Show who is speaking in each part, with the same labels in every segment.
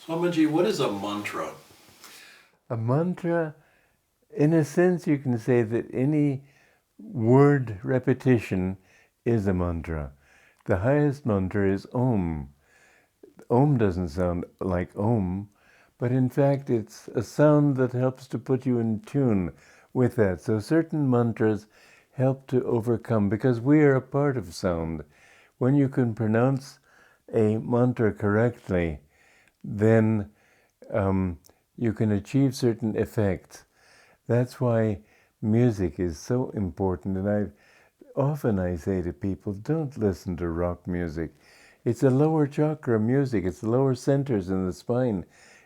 Speaker 1: Swamiji, what is a mantra?
Speaker 2: A mantra, in a sense, you can say that any word repetition is a mantra. The highest mantra is Om. Om doesn't sound like Om, but in fact it's a sound that helps to put you in tune with that. So certain mantras help to overcome, because we are a part of sound. When you can pronounce a mantra correctly, then you can achieve certain effects. That's why music is so important. And often I say to people, don't listen to rock music. It's a lower chakra music. It's the lower centers in the spine.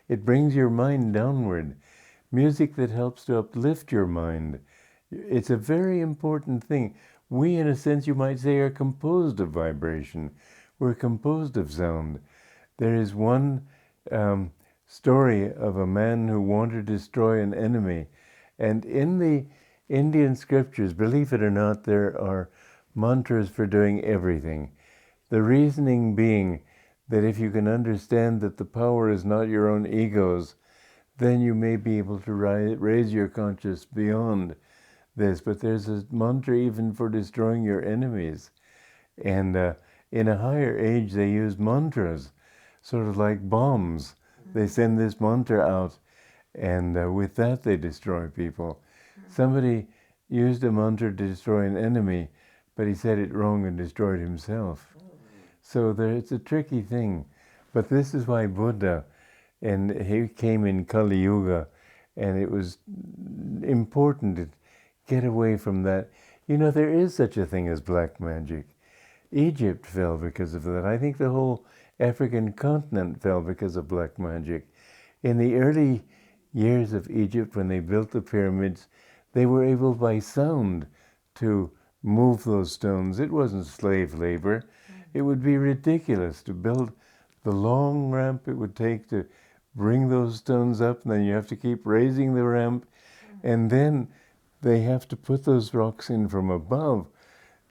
Speaker 2: It brings your mind downward. Music that helps to uplift your mind. It's a very important thing. We, in a sense, you might say, are composed of vibration. We're composed of sound. There is one story of a man who wanted to destroy an enemy. And in the Indian scriptures, believe it or not, there are mantras for doing everything. The reasoning being that if you can understand that the power is not your own ego's, then you may be able to raise your conscious beyond this. But there's a mantra even for destroying your enemies. And in a higher age, they use mantras, sort of like bombs. They send this mantra out, and with that they destroy people. Somebody used a mantra to destroy an enemy, but he said it wrong and destroyed himself. So it's a tricky thing. But this is why Buddha, and he came in Kali Yuga, and it was important to get away from that. You know, there is such a thing as black magic. Egypt fell because of that. I think the whole African continent fell because of black magic. In the early years of Egypt, when they built the pyramids, they were able by sound to move those stones. It wasn't slave labor. It would be ridiculous to build the long ramp it would take to bring those stones up, and then you have to keep raising the ramp, and then they have to put those rocks in from above.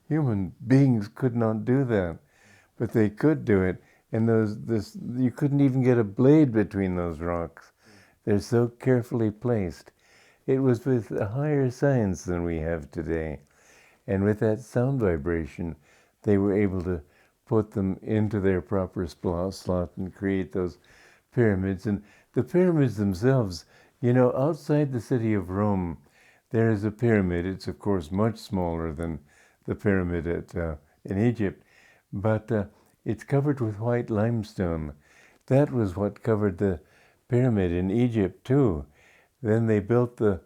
Speaker 2: Human beings could not do that, but they could do it, and you couldn't even get a blade between those rocks. They're so carefully placed. It was with a higher science than we have today, and with that sound vibration, they were able to put them into their proper slot and create those pyramids. And the pyramids themselves, you know, outside the city of Rome, there is a pyramid. It's, of course, much smaller than the pyramid in Egypt, but it's covered with white limestone. That was what covered the pyramid in Egypt, too. Then they built the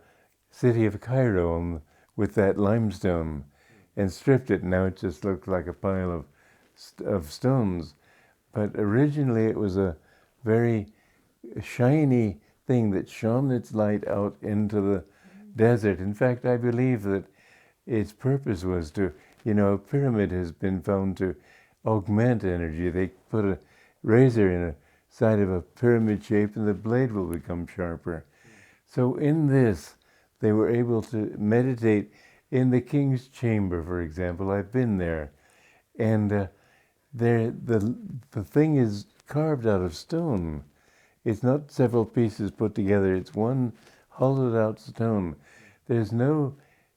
Speaker 2: city of Cairo with that limestone and stripped it. Now it just looks like a pile of stones. But originally it was a very shiny thing that shone its light out into the desert. In fact, I believe that its purpose was to, you know, a pyramid has been found to augment energy. They put a razor in a side of a pyramid shape and the blade will become sharper. So in this, they were able to meditate in the king's chamber, for example. I've been there. And the thing is carved out of stone. It's not several pieces put together. It's one hollowed out stone. There's no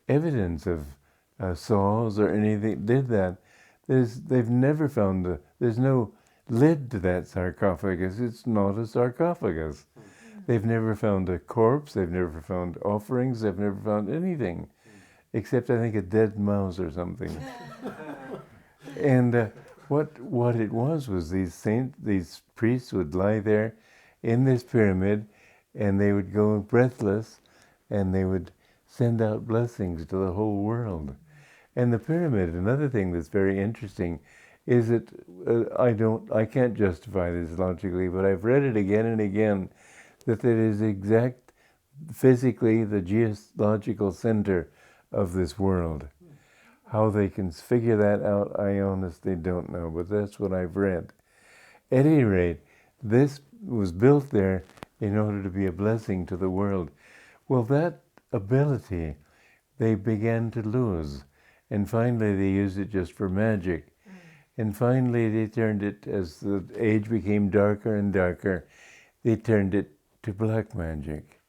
Speaker 2: evidence of saws or anything did that. They've never found there's no lid to that sarcophagus. It's not a sarcophagus. They've never found a corpse. They've never found offerings. They've never found anything, except I think a dead mouse or something. And what it was these priests would lie there in this pyramid, and they would go breathless, and they would send out blessings to the whole world. And the pyramid, another thing that's very interesting, is that I can't justify this logically, but I've read it again and again, that it is exact, physically, the geological center of this world. How they can figure that out, I honestly don't know, but that's what I've read. At any rate, this was built there in order to be a blessing to the world. Well, that ability they began to lose, and finally they used it just for magic. And finally they turned it, as the age became darker and darker, they turned it to black magic.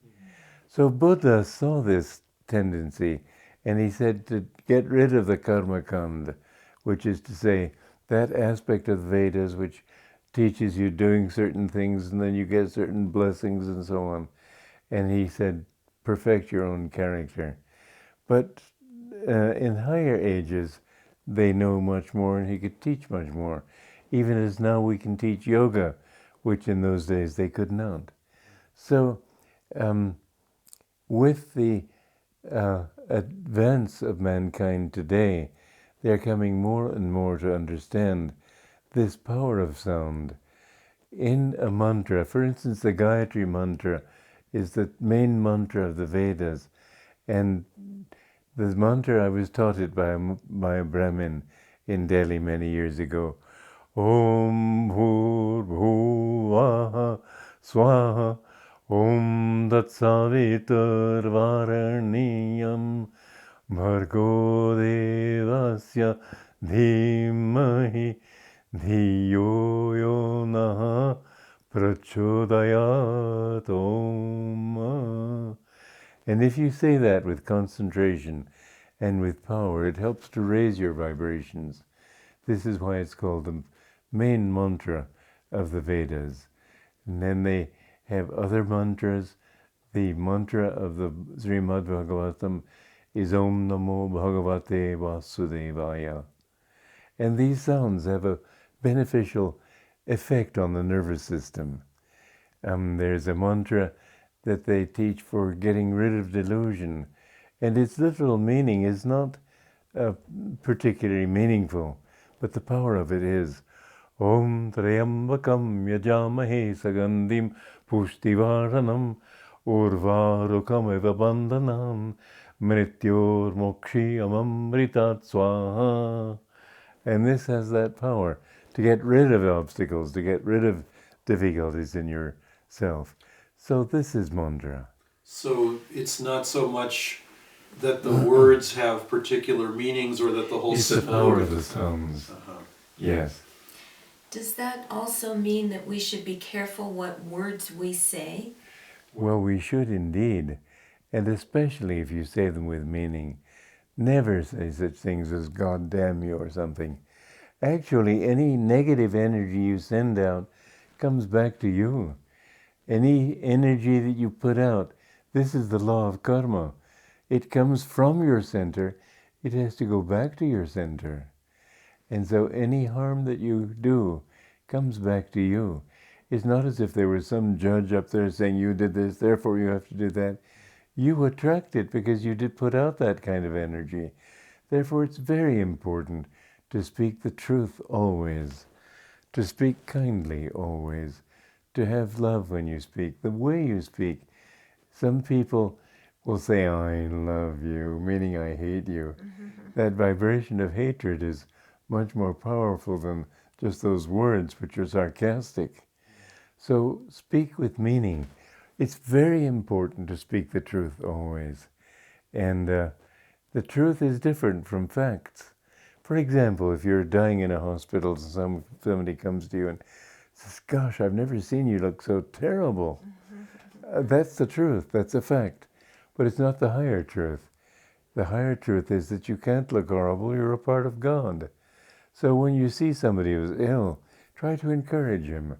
Speaker 2: So Buddha saw this tendency, and he said to get rid of the karma kanda, which is to say, that aspect of the Vedas which teaches you doing certain things and then you get certain blessings and so on. And he said, perfect your own character. But in higher ages, they know much more and he could teach much more. Even as now we can teach yoga, which in those days they could not. So with the advance of mankind today, they're coming more and more to understand this power of sound. In a mantra, for instance, the Gayatri mantra is the main mantra of the Vedas. And this mantra, I was taught it by a Brahmin in Delhi many years ago. Om Bhur Bhuvaha Swaha Om Tat Savitur Varaniyam Bhargo Devasya Dhimahi Dhiyo Yona Prachodayat Om. And if you say that with concentration and with power, it helps to raise your vibrations. This is why it's called the main mantra of the Vedas. And then they have other mantras. The mantra of the Srimad Bhagavatam is Om Namo Bhagavate Vasudevaya. And these sounds have a beneficial effect on the nervous system. There's a mantra that they teach for getting rid of delusion, and its literal meaning is not particularly meaningful, but the power of it is Om Trayambakam Yajamahe Sagandim Pushtivaranam Urvarukam Eva Bandhanam Mrityor Mokshiyamamritat Swaha. And this has that power to get rid of obstacles, to get rid of difficulties in yourself. So this is mantra.
Speaker 1: So it's not so much that the words have particular meanings or that the whole
Speaker 2: It's the power of the sounds. Yes.
Speaker 3: Does that also mean that we should be careful what words we say?
Speaker 2: Well, we should indeed, and especially if you say them with meaning. Never say such things as God damn you or something. Actually, any negative energy you send out comes back to you. Any energy that you put out, this is the law of karma. It comes from your center, it has to go back to your center. And so any harm that you do comes back to you. It's not as if there was some judge up there saying you did this, therefore you have to do that. You attract it because you did put out that kind of energy. Therefore it's very important to speak the truth always, to speak kindly always, to have love when you speak, the way you speak. Some people will say, I love you, meaning I hate you. That vibration of hatred is much more powerful than just those words which are sarcastic. So speak with meaning. It's very important to speak the truth always. And the truth is different from facts. For example, if you're dying in a hospital and somebody comes to you and says, gosh, I've never seen you look so terrible. That's the truth, that's a fact. But it's not the higher truth. The higher truth is that you can't look horrible, you're a part of God. So when you see somebody who's ill, try to encourage him.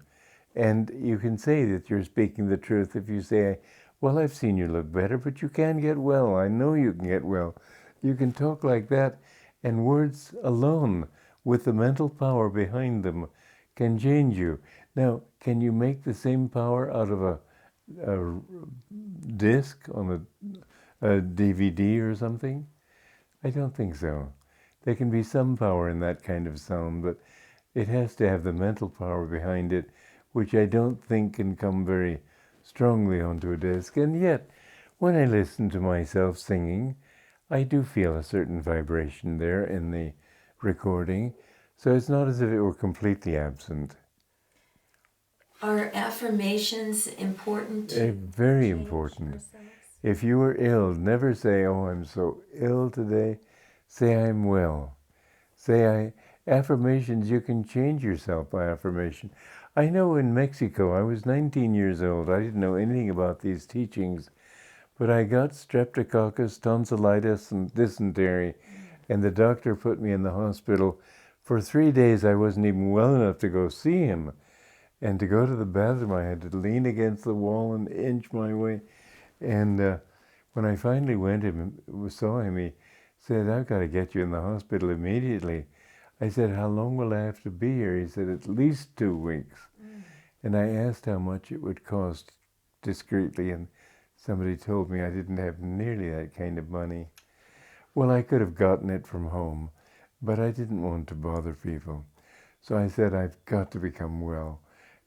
Speaker 2: And you can say that you're speaking the truth if you say, well, I've seen you look better, but you can get well. I know you can get well. You can talk like that, and words alone, with the mental power behind them, can change you. Now, can you make the same power out of a disc on a DVD or something? I don't think so. There can be some power in that kind of sound, but it has to have the mental power behind it, which I don't think can come very strongly onto a disc. And yet, when I listen to myself singing, I do feel a certain vibration there in the recording, so it's not as if it were completely absent.
Speaker 3: Are affirmations important?
Speaker 2: Very important. If you are ill, never say, oh, I'm so ill today. Say, I'm well. Say, affirmations, you can change yourself by affirmation. I know in Mexico, I was 19 years old. I didn't know anything about these teachings, but I got streptococcus, tonsillitis, and dysentery, and the doctor put me in the hospital. For 3 days, I wasn't even well enough to go see him. And to go to the bathroom, I had to lean against the wall and inch my way. And when I finally went and saw him, he said, "I've got to get you in the hospital immediately." I said, "How long will I have to be here?" He said, "At least 2 weeks." And I asked how much it would cost discreetly, and somebody told me I didn't have nearly that kind of money. Well, I could have gotten it from home, but I didn't want to bother people. So I said, "I've got to become well."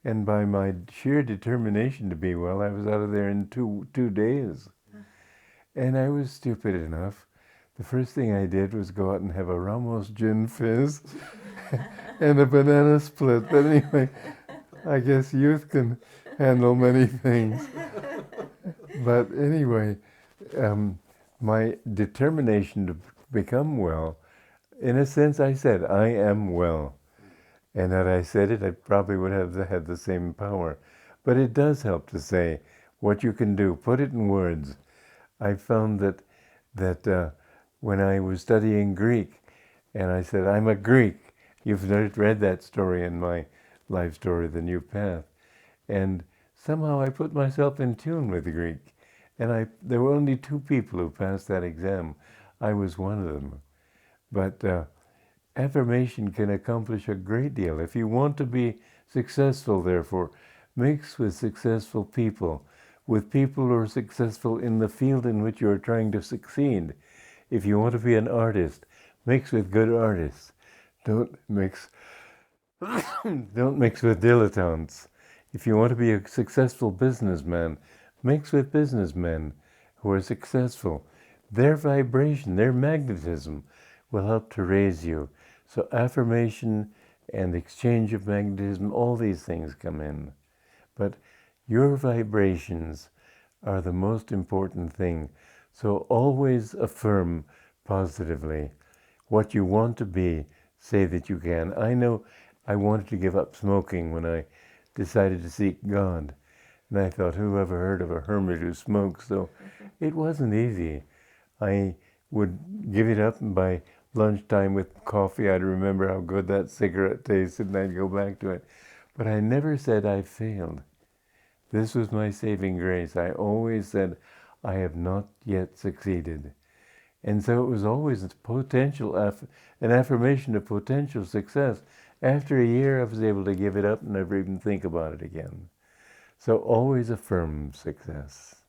Speaker 2: And by my sheer determination to be well, I was out of there in two days. And I was stupid enough. The first thing I did was go out and have a Ramos gin fizz and a banana split. But anyway, I guess youth can handle many things. But anyway, my determination to become well, in a sense I said, "I am well." And had I said it, I probably would have had the same power. But it does help to say what you can do. Put it in words. I found that when I was studying Greek, and I said, "I'm a Greek." You've read that story in my life story, The New Path. And somehow I put myself in tune with Greek. And there were only 2 people who passed that exam. I was one of them. But affirmation can accomplish a great deal. If you want to be successful, therefore, mix with successful people, with people who are successful in the field in which you are trying to succeed. If you want to be an artist, mix with good artists. Don't mix with dilettantes. If you want to be a successful businessman, mix with businessmen who are successful. Their vibration, their magnetism will help to raise you. So affirmation and exchange of magnetism, all these things come in. But your vibrations are the most important thing. So always affirm positively what you want to be. Say that you can. I know I wanted to give up smoking when I decided to seek God. And I thought, who ever heard of a hermit who smokes? So it wasn't easy. I would give it up, and by lunchtime with coffee, I'd remember how good that cigarette tasted, and I'd go back to it. But I never said I failed. This was my saving grace. I always said, I have not yet succeeded. And so it was always an affirmation of potential success. After a year, I was able to give it up and never even think about it again. So always affirm success.